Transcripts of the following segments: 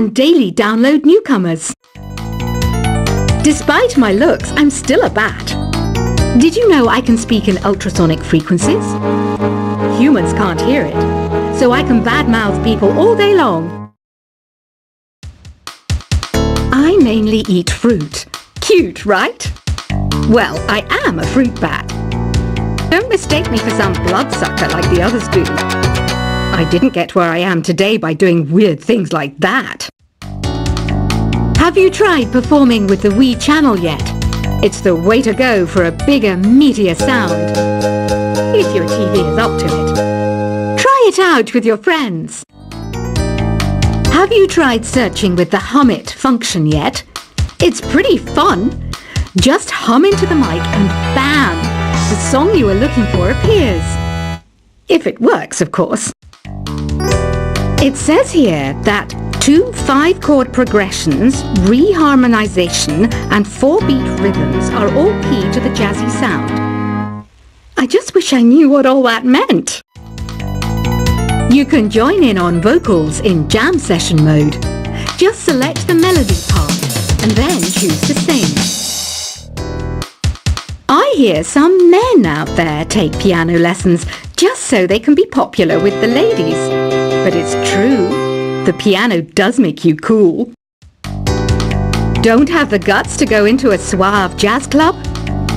and daily download newcomers. Despite my looks, I'm still a bat. Did you know I can speak in ultrasonic frequencies? Humans can't hear it, so I can badmouth people all day long. I mainly eat fruit. Cute, right? Well, I am a fruit bat. Don't mistake me for some bloodsucker like the others do. I didn't get where I am today by doing weird things like that. Have you tried performing with the Wii channel yet? It's the way to go for a bigger, meatier sound. If your TV is up to it. Try it out with your friends. Have you tried searching with the Hum It function yet? It's pretty fun. Just hum into the mic and bam! The song you are looking for appears. If it works, of course. It says here that 2 5-chord progressions, reharmonization, and 4-beat rhythms are all key to the jazzy sound. I just wish I knew what all that meant. You can join in on vocals in jam session mode. Just select the melody part and then choose to sing. I hear some men out there take piano lessons just so they can be popular with the ladies. But it's true, the piano does make you cool. Don't have the guts to go into a suave jazz club?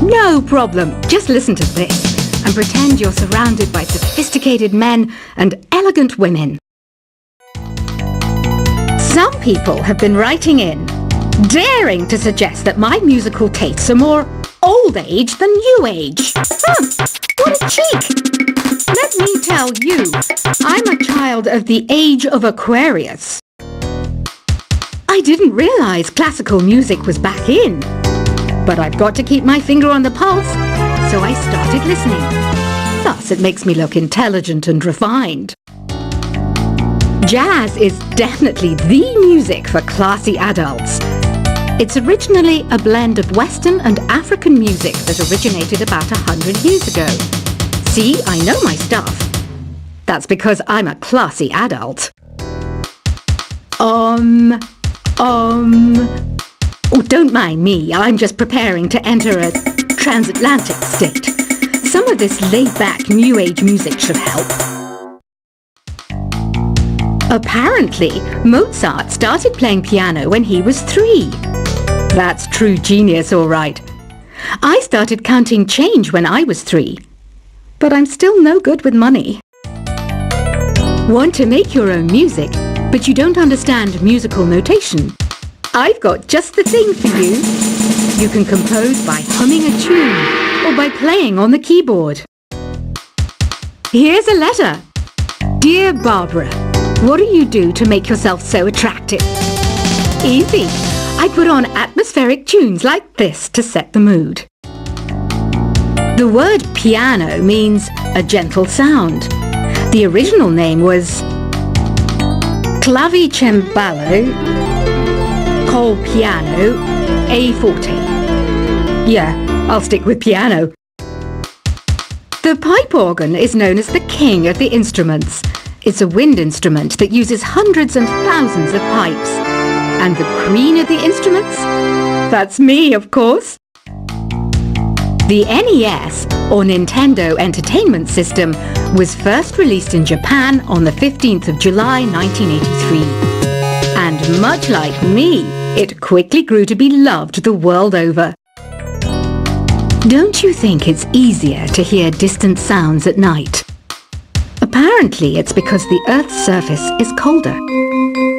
No problem, just listen to this and pretend you're surrounded by sophisticated men and elegant women. Some people have been writing in, daring to suggest that my musical tastes are more old age than new age. What a cheek! Let me tell you, I'm a child of the age of Aquarius. I didn't realize classical music was back in, but I've got to keep my finger on the pulse, so I started listening. Thus, it makes me look intelligent and refined. Jazz is definitely the music for classy adults. It's originally a blend of Western and African music that originated about 100 years ago. See, I know my stuff. That's because I'm a classy adult. Oh, don't mind me. I'm just preparing to enter a transatlantic state. Some of this laid-back New Age music should help. Apparently, Mozart started playing piano when he was 3. That's true genius, all right. I started counting change when I was 3. But I'm still no good with money. Want to make your own music, but you don't understand musical notation? I've got just the thing for you. You can compose by humming a tune or by playing on the keyboard. Here's a letter. Dear Barbara, what do you do to make yourself so attractive? Easy. I put on atmospheric tunes like this to set the mood. The word piano means a gentle sound. The original name was clavicembalo col piano a forte. Yeah, I'll stick with piano. The pipe organ is known as the king of the instruments. It's a wind instrument that uses hundreds and thousands of pipes. And the queen of the instruments? That's me, of course. The NES, or Nintendo Entertainment System, was first released in Japan on the 15th of July 1983. And much like me, it quickly grew to be loved the world over. Don't you think it's easier to hear distant sounds at night? Apparently, it's because the Earth's surface is colder.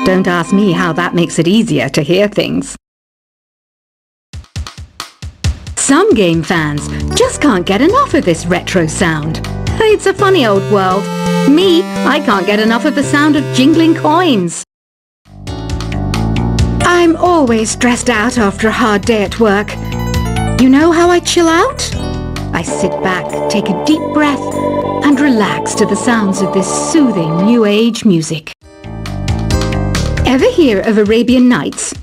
Don't ask me how that makes it easier to hear things. Some game fans just can't get enough of this retro sound. It's a funny old world. Me, I can't get enough of the sound of jingling coins. I'm always stressed out after a hard day at work. You know how I chill out? I sit back, take a deep breath, and relax to the sounds of this soothing New Age music. Ever hear of Arabian Nights?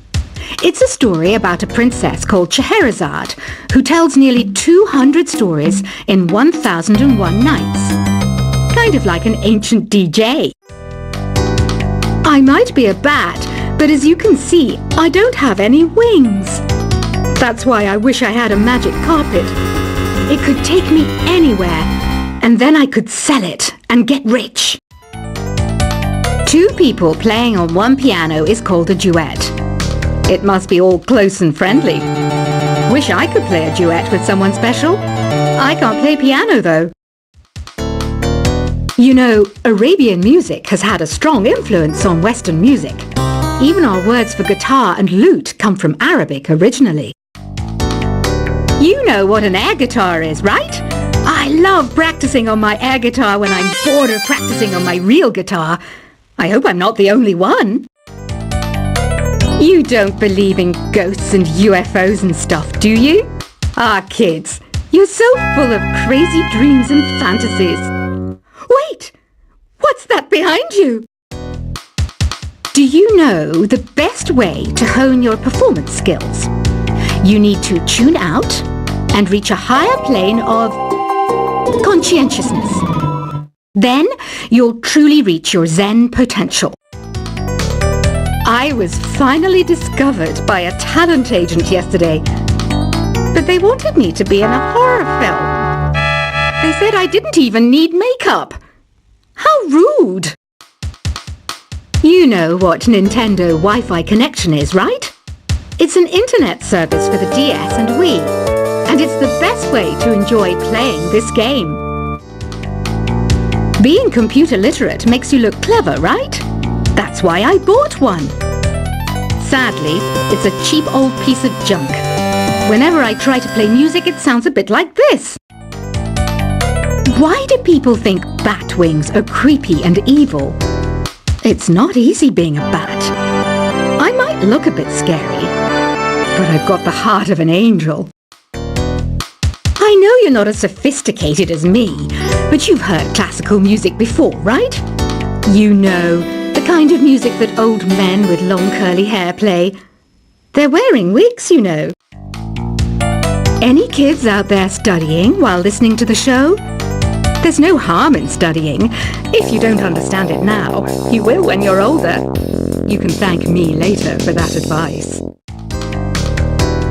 It's a story about a princess called Scheherazade who tells nearly 200 stories in 1001 nights. Kind of like an ancient DJ. I might be a bat, But as you can see, I don't have any wings. That's why I wish I had a magic carpet. It could take me anywhere, and then I could sell it and get rich. Two people playing on one piano is called a duet. It must be all close and friendly. Wish I could play a duet with someone special. I can't play piano though. You know, Arabian music has had a strong influence on Western music. Even our words for guitar and lute come from Arabic originally. You know what an air guitar is, right? I love practicing on my air guitar when I'm bored of practicing on my real guitar. I hope I'm not the only one. You don't believe in ghosts and UFOs and stuff, do you? Ah, kids, you're so full of crazy dreams and fantasies. Wait! What's that behind you? Do you know the best way to hone your performance skills? You need to tune out and reach a higher plane of conscientiousness. Then you'll truly reach your Zen potential. I was finally discovered by a talent agent yesterday, but they wanted me to be in a horror film. They said I didn't even need makeup. How rude! You know what Nintendo Wi-Fi connection is, right? It's an internet service for the DS and Wii, and it's the best way to enjoy playing this game. Being computer literate makes you look clever, right? That's why I bought one. Sadly, it's a cheap old piece of junk. Whenever I try to play music, it sounds a bit like this. Why do people think bat wings are creepy and evil? It's not easy being a bat. I might look a bit scary, but I've got the heart of an angel. I know you're not as sophisticated as me, but you've heard classical music before, right? You know, the kind of music that old men with long curly hair play. They're wearing wigs, you know. Any kids out there studying while listening to the show? There's no harm in studying. If you don't understand it now, you will when you're older. You can thank me later for that advice.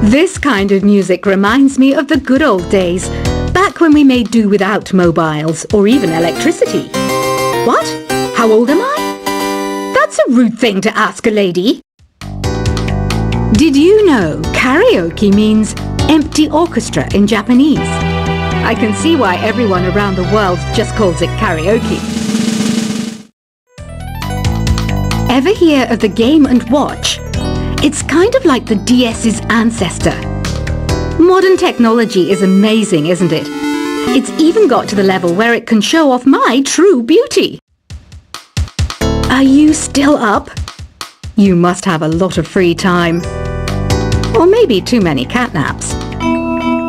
This kind of music reminds me of the good old days, back when we made do without mobiles or even electricity. What? How old am I? That's a rude thing to ask a lady. Did you know karaoke means empty orchestra in Japanese? I can see why everyone around the world just calls it karaoke. Ever hear of the Game & Watch? It's kind of like the DS's ancestor. Modern technology is amazing, isn't it? It's even got to the level where it can show off my true beauty. Are you still up? You must have a lot of free time. Or maybe too many catnaps.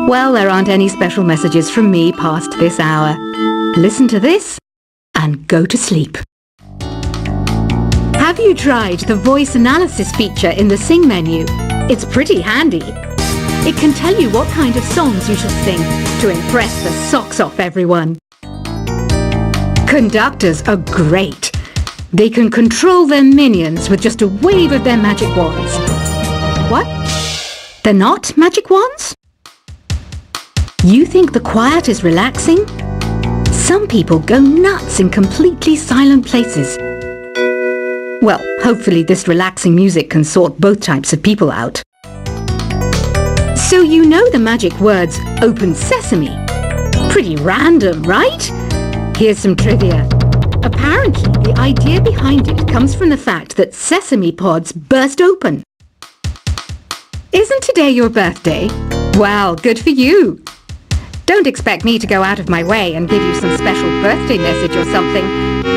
Well, there aren't any special messages from me past this hour. Listen to this and go to sleep. Have you tried the voice analysis feature in the Sing menu? It's pretty handy. It can tell you what kind of songs you should sing to impress the socks off everyone. Conductors are great. They can control their minions with just a wave of their magic wands. What? They're not magic wands? You think the quiet is relaxing? Some people go nuts in completely silent places. Well, hopefully this relaxing music can sort both types of people out. So you know the magic words "Open Sesame"? Pretty random, right? Here's some trivia. Apparently, the idea behind it comes from the fact that sesame pods burst open. Isn't today your birthday? Well, good for you. Don't expect me to go out of my way and give you some special birthday message or something,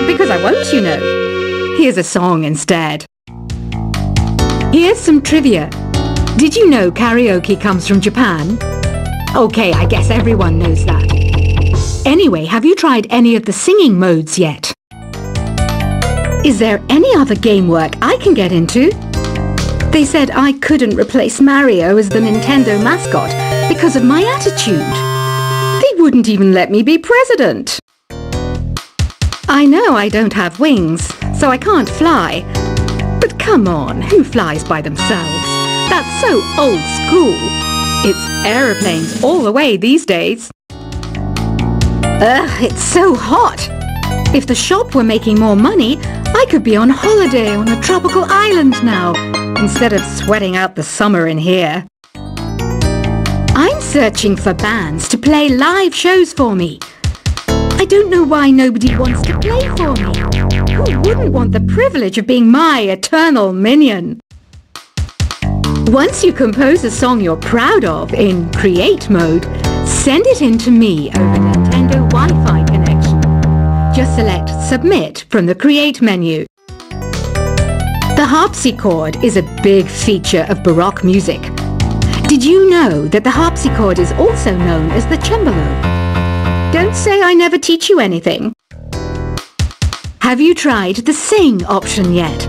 because I won't, you know. Here's a song instead. Here's some trivia. Did you know karaoke comes from Japan? Okay, I guess everyone knows that. Anyway, have you tried any of the singing modes yet? Is there any other game work I can get into? They said I couldn't replace Mario as the Nintendo mascot because of my attitude. They wouldn't even let me be president. I know I don't have wings, so I can't fly. But Come on, who flies by themselves? That's so old school. It's aeroplanes all the way these days. Ugh, it's so hot. If the shop were making more money, I could be on holiday on a tropical island now, instead of sweating out the summer in here. I'm searching for bands to play live shows for me. I don't know why nobody wants to play for me. Who wouldn't want the privilege of being my eternal minion? Once you compose a song you're proud of in create mode, send it in to me over Nintendo Wi-Fi connection. Just select Submit from the Create menu. The harpsichord is a big feature of Baroque music. Did you know that the harpsichord is also known as the cembalo? Don't say I never teach you anything. Have you tried the Sing option yet?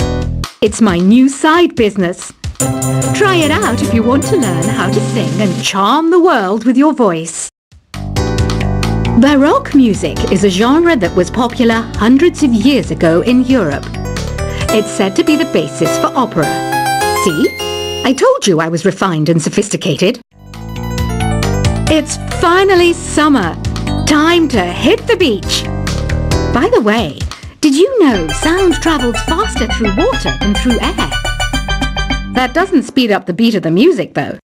It's my new side business. Try it out if you want to learn how to sing and charm the world with your voice. Baroque music is a genre that was popular hundreds of years ago in Europe. It's said to be the basis for opera. See? I told you I was refined and sophisticated. It's finally summer. Time to hit the beach. By the way, did you know sound travels faster through water than through air? That doesn't speed up the beat of the music, though.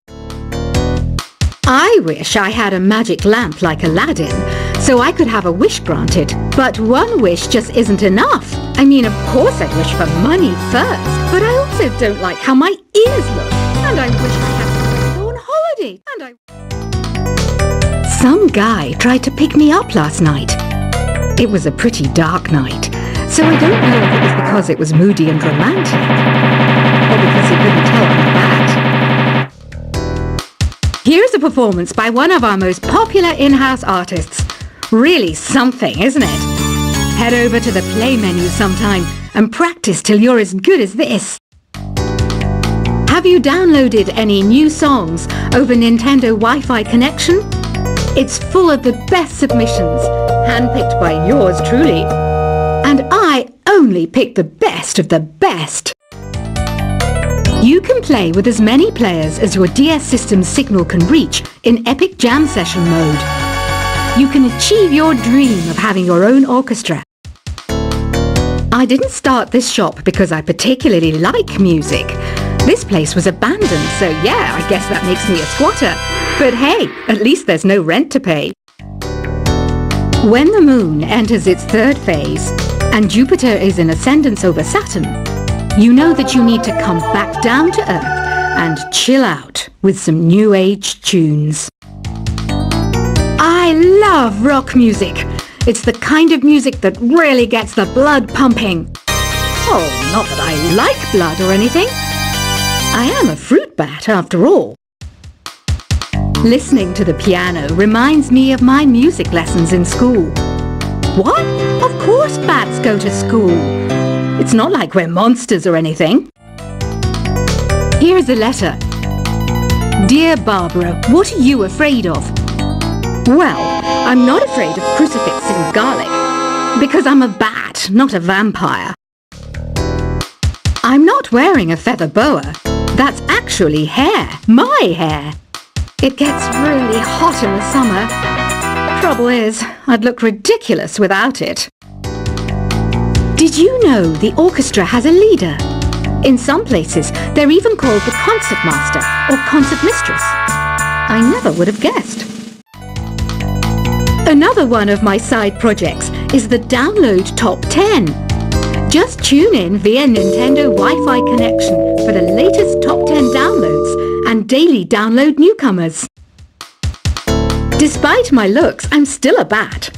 I wish I had a magic lamp like Aladdin, so I could have a wish granted. But one wish just isn't enough. I mean, of course I'd wish for money first, but I also don't like how my ears look. And I wish I had to go on holiday. Some guy tried to pick me up last night. It was a pretty dark night, so I don't know if it was because it was moody and romantic, or because he couldn't tell I'm bad. Here's a performance by one of our most popular in-house artists. Really something, isn't it? Head over to the play menu sometime and practice till you're as good as this. Have you downloaded any new songs over Nintendo Wi-Fi connection? It's full of the best submissions, handpicked by yours truly. And I only pick the best of the best. You can play with as many players as your DS system's signal can reach in Epic Jam Session mode. You can achieve your dream of having your own orchestra. I didn't start this shop because I particularly like music. This place was abandoned, so yeah, I guess that makes me a squatter. But hey, at least there's no rent to pay. When the moon enters its third phase and Jupiter is in ascendance over Saturn, you know that you need to come back down to Earth and chill out with some new age tunes. I love rock music. It's the kind of music that really gets the blood pumping. Oh, not that I like blood or anything. I am a fruit bat after all. Listening to the piano reminds me of my music lessons in school. What? Of course bats go to school. It's not like we're monsters or anything. Here's a letter. Dear Barbara, what are you afraid of? Well, I'm not afraid of crucifixes and garlic, because I'm a bat, not a vampire. I'm not wearing a feather boa. That's actually hair, my hair. It gets really hot in the summer. Trouble is, I'd look ridiculous without it. Did you know the orchestra has a leader? In some places, they're even called the concert master or concert mistress. I never would have guessed. Another one of my side projects is the Download Top 10. Just tune in via Nintendo Wi-Fi connection for the latest top 10 downloads and daily download newcomers. Despite my looks, I'm still a bat.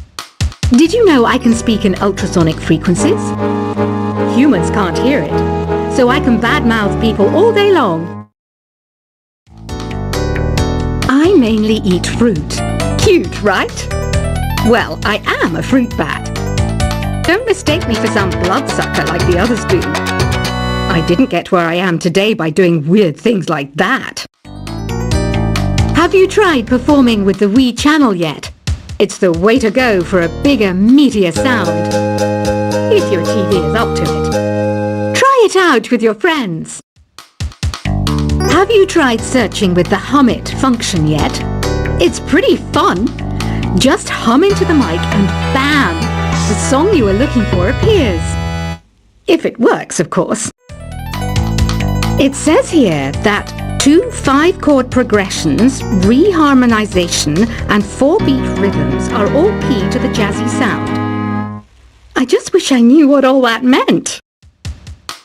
Did you know I can speak in ultrasonic frequencies? Humans can't hear it, so I can badmouth people all day long. I mainly eat fruit. Cute, right? Well, I am a fruit bat. Don't mistake me for some bloodsucker like the others do. I didn't get where I am today by doing weird things like that. Have you tried performing with the Wii channel yet? It's the way to go for a bigger, meatier sound. If your TV is up to it. Try it out with your friends. Have you tried searching with the Hum It function yet? It's pretty fun. Just hum into the mic and bam! The song you are looking for appears. If it works, of course. It says here that 2 5-chord progressions, reharmonization and 4-beat rhythms are all key to the jazzy sound. I just wish I knew what all that meant.